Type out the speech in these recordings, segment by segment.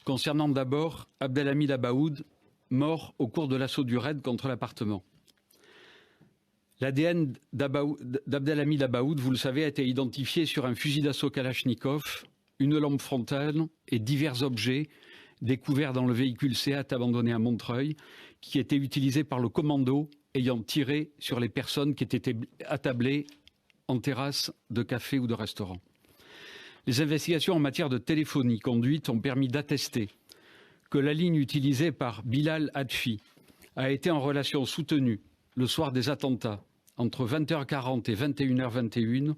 Concernant d'abord Abdelhamid Abaoud, mort au cours de l'assaut du raid contre l'appartement. L'ADN d'Abdelhamid Abaoud, vous le savez, a été identifié sur un fusil d'assaut Kalachnikov, une lampe frontale et divers objets découverts dans le véhicule Seat abandonné à Montreuil, qui était utilisé par le commando ayant tiré sur les personnes qui étaient attablées en terrasse de café ou de restaurant. Les investigations en matière de téléphonie conduite ont permis d'attester que la ligne utilisée par Bilal Hadfi a été en relation soutenue le soir des attentats entre 20h40 et 21h21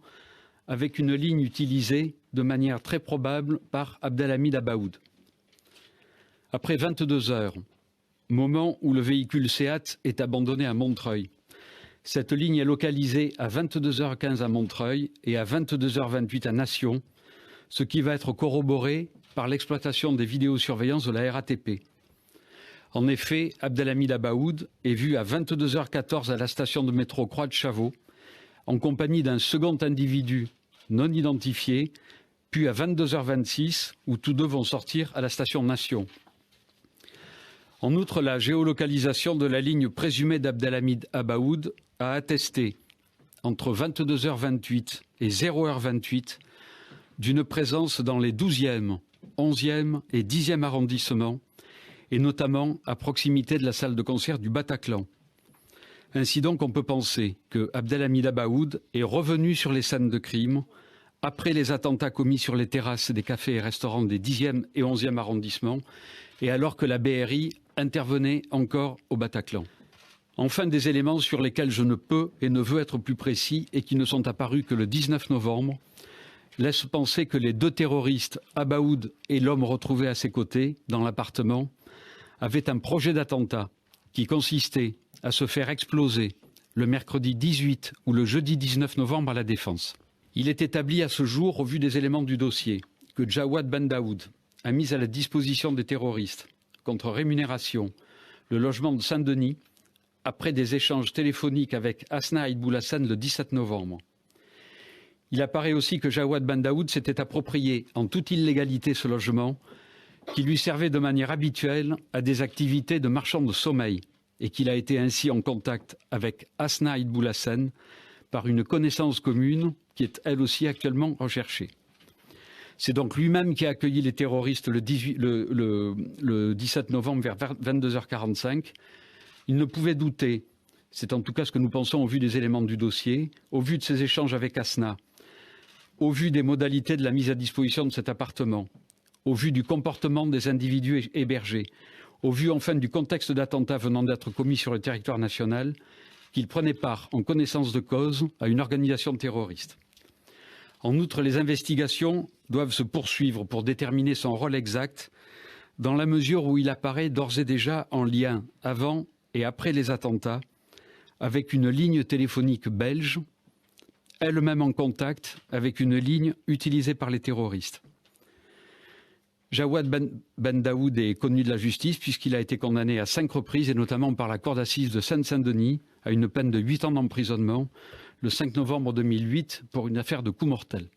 avec une ligne utilisée de manière très probable par Abdelhamid Abaoud. Après 22 heures, moment où le véhicule Seat est abandonné à Montreuil, cette ligne est localisée à 22h15 à Montreuil et à 22h28 à Nation, ce qui va être corroboré par l'exploitation des vidéosurveillances de la RATP. En effet, Abdelhamid Abaoud est vu à 22h14 à la station de métro Croix de Chavaux, en compagnie d'un second individu non identifié, puis à 22h26, où tous deux vont sortir à la station Nation. En outre, la géolocalisation de la ligne présumée d'Abdelhamid Abaoud a attesté, entre 22h28 et 0h28, d'une présence dans les 12e, 11e et 10e arrondissements, et notamment à proximité de la salle de concert du Bataclan. Ainsi donc, on peut penser que Abdelhamid Abaoud est revenu sur les scènes de crime après les attentats commis sur les terrasses des cafés et restaurants des 10e et 11e arrondissements, et alors que la BRI intervenait encore au Bataclan. Enfin, des éléments sur lesquels je ne peux et ne veux être plus précis et qui ne sont apparus que le 19 novembre, laissent penser que les deux terroristes, Abaoud et l'homme retrouvé à ses côtés dans l'appartement, avaient un projet d'attentat qui consistait à se faire exploser le mercredi 18 ou le jeudi 19 novembre à La Défense. Il est établi à ce jour, au vu des éléments du dossier, que Jawad Ben Daoud a mis à la disposition des terroristes, contre rémunération, le logement de Saint-Denis, après des échanges téléphoniques avec Hasna Aïd Boulassane le 17 novembre. Il apparaît aussi que Jawad Ben Daoud s'était approprié en toute illégalité ce logement, qui lui servait de manière habituelle à des activités de marchand de sommeil, et qu'il a été ainsi en contact avec Hasna Aïd Boulassane par une connaissance commune qui est elle aussi actuellement recherchée. C'est donc lui-même qui a accueilli les terroristes le 17 novembre vers 22h45. Il ne pouvait douter, c'est en tout cas ce que nous pensons au vu des éléments du dossier, au vu de ses échanges avec Hasna, au vu des modalités de la mise à disposition de cet appartement, au vu du comportement des individus hébergés, au vu enfin du contexte d'attentat venant d'être commis sur le territoire national, qu'il prenait part en connaissance de cause à une organisation terroriste. En outre, les investigations doivent se poursuivre pour déterminer son rôle exact, dans la mesure où il apparaît d'ores et déjà en lien avant et après les attentats avec une ligne téléphonique belge, elle-même en contact avec une ligne utilisée par les terroristes. Jawad Ben Daoud est connu de la justice puisqu'il a été condamné à 5 reprises et notamment par la cour d'assises de Seine-Saint-Denis à une peine de 8 ans d'emprisonnement le 5 novembre 2008 pour une affaire de coup mortel.